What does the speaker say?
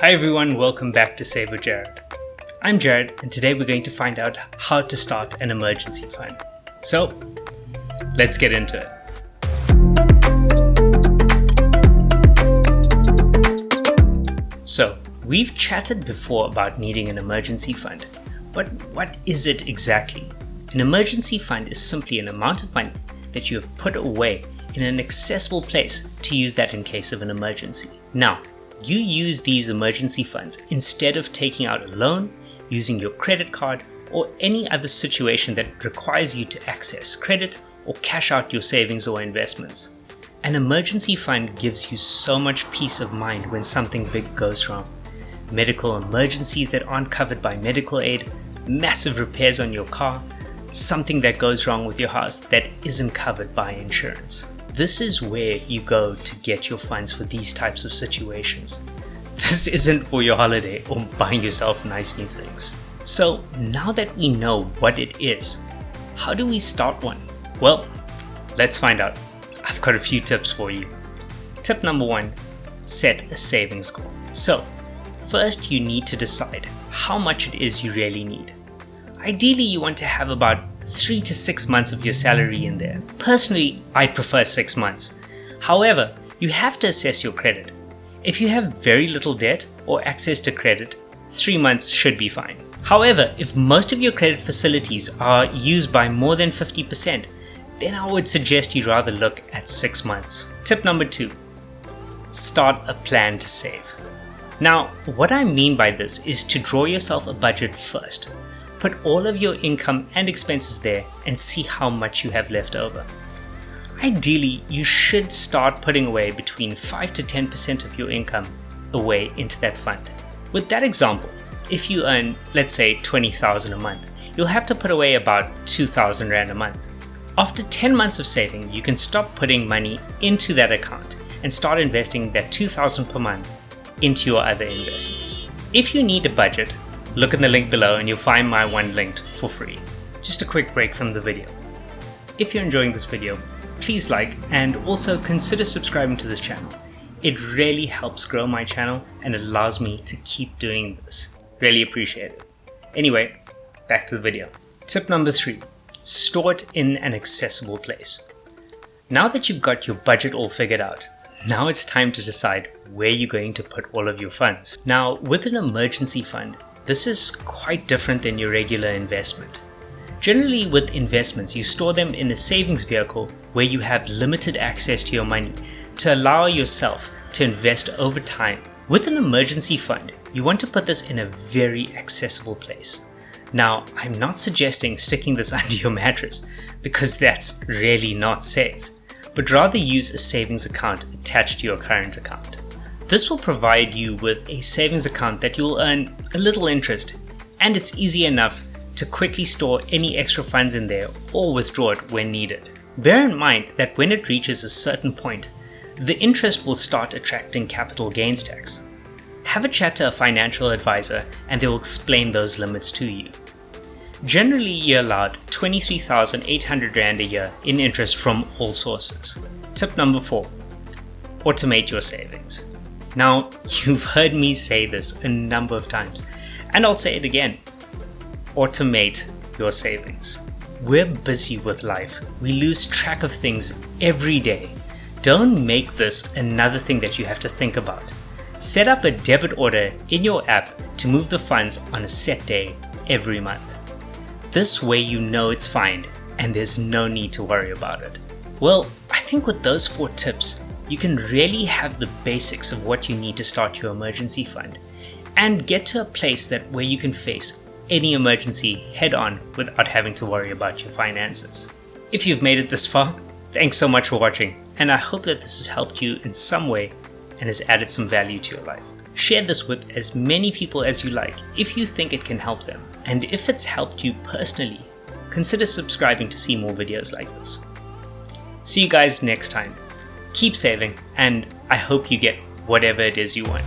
Hi everyone, welcome back to Save with Jarod. I'm Jarod, and today we're going to find out how to start an emergency fund. So, let's get into it. So, we've chatted before about needing an emergency fund, but what is it exactly? An emergency fund is simply an amount of money that you have put away in an accessible place to use that in case of an emergency. Now, you use these emergency funds instead of taking out a loan, using your credit card, or any other situation that requires you to access credit or cash out your savings or investments. An emergency fund gives you so much peace of mind when something big goes wrong. Medical emergencies that aren't covered by medical aid, massive repairs on your car, something that goes wrong with your house that isn't covered by insurance. This is where you go to get your funds for these types of situations. This isn't for your holiday or buying yourself nice new things. So now that we know what it is, how do we start one? Well, let's find out. I've got a few tips for you. Tip number 1, set a savings goal. So first you need to decide how much it is you really need. Ideally, you want to have about 3 to 6 months of your salary in there. Personally, I prefer 6 months. However, you have to assess your credit. If you have very little debt or access to credit, 3 months should be fine. However, if most of your credit facilities are used by more than 50%, then I would suggest you rather look at 6 months. Tip number 2, start a plan to save. Now, what I mean by this is to draw yourself a budget first. Put all of your income and expenses there and see how much you have left over. Ideally, you should start putting away between 5 to 10% of your income away into that fund. With that example, if you earn, let's say, 20,000 a month, you'll have to put away about 2,000 Rand a month. After 10 months of saving, you can stop putting money into that account and start investing that 2,000 per month into your other investments. If you need a budget, look in the link below and you'll find my one linked for free. Just a quick break from the video. If you're enjoying this video, please like and also consider subscribing to this channel. It really helps grow my channel and allows me to keep doing this. Really appreciate it. Anyway, back to the video. Tip number 3, store it in an accessible place. Now that you've got your budget all figured out, now it's time to decide where you're going to put all of your funds. Now, with an emergency fund, this is quite different than your regular investment. Generally, with investments, you store them in a savings vehicle where you have limited access to your money to allow yourself to invest over time. With an emergency fund, you want to put this in a very accessible place. Now, I'm not suggesting sticking this under your mattress because that's really not safe, but rather use a savings account attached to your current account. This will provide you with a savings account that you'll earn a little interest, and it's easy enough to quickly store any extra funds in there or withdraw it when needed. Bear in mind that when it reaches a certain point, the interest will start attracting capital gains tax. Have a chat to a financial advisor and they will explain those limits to you. Generally, you're allowed 23,800 Rand a year in interest from all sources. Tip number 4, automate your savings. Now, you've heard me say this a number of times, and I'll say it again. Automate your savings. We're busy with life. We lose track of things every day. Don't make this another thing that you have to think about. Set up a debit order in your app to move the funds on a set day every month. This way you know it's fine and there's no need to worry about it. Well, I think with those 4 tips, you can really have the basics of what you need to start your emergency fund and get to a place where you can face any emergency head on without having to worry about your finances. If you've made it this far, thanks so much for watching, and I hope that this has helped you in some way and has added some value to your life. Share this with as many people as you like if you think it can help them, and if it's helped you personally, consider subscribing to see more videos like this. See you guys next time. Keep saving, and I hope you get whatever it is you want.